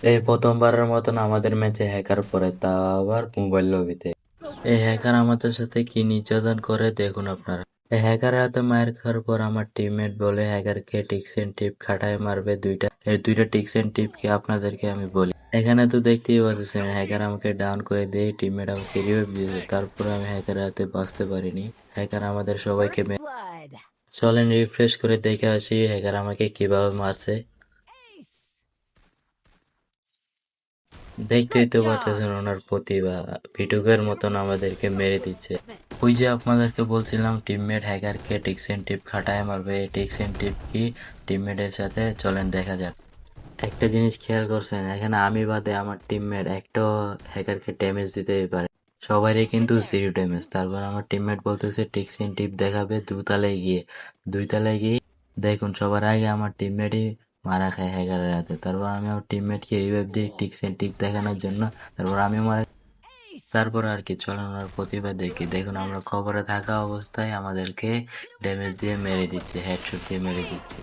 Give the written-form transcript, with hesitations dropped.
এই প্রথমবারের মতন আমাদের ম্যাচে হ্যাকার পড়ে, তা আবার মোবাইল লবিতে। এই হ্যাকার আমাদের সাথে কি নির্যাতন করে দেখুন আপনারা। এই হ্যাকারের হাতে মায়ের খাওয়ার পর আমার টিমমেট বলে হ্যাকারকে টিক্স এন্ড টিপ খাটায় মারবে দুইটা। এই দুইটা টিক্স এন্ড টিপ কি আপনাদেরকে আমি বলি। এখানে তো দেখতেই পাচ্ছেন হ্যাকার আমাকে ডাউন করে দিয়ে টিমমেট আমাকে রিভাইভ দিয়েছে, তারপরে আমি হ্যাকারের হাতে বাঁচতে পারিনি। হ্যাকার আমাদের সবাইকে First blood. চলেন রিফ্রেশ করে দেখে আসি হ্যাকার আমাকে কিভাবে মারছে। Ace. দেখতেই Good তো job. পারতেছেন ওনার প্রতিভা, ভিটুকের মতন আমাদেরকে মেরে দিচ্ছে। ওই যে আপনাদেরকে বলছিলাম টিমমেট হ্যাকারকে টিক্স এন্ড টিপ খাটায় মারবে, টিক্স এন্ড টিপ কি টিমমেটের সাথে চলেন দেখা যাক। একটা জিনিস খেয়াল করছেন, এখানে আমি বাদে আমার টিমমেট একটাও হ্যাকারকে ড্যামেজ দিতেই পারে, সবারই কিন্তু Right there. Zero damage. তারপর আমার টিমমেট বলতেছে টিক্স এন্ড টিপ দেখাবে দুই তালায় গিয়ে দেখুন সবার আগে আমার টিমমেটই মারা খায় হ্যাকারের হাতে। তারপর আমি আমার টিমমেটকে রিভাইভ দিই টিক্স এন্ড টিপ দেখানোর জন্য, তারপর আমি মারা। Ace. তারপর আর কি চলেন ওনার প্রতিভা দেখি। দেখুন আমরা খবরে থাকা অবস্থায় আমাদেরকে ড্যামেজ দিয়ে মেরে দিচ্ছে, হেডশট দিয়ে মেরে দিচ্ছে।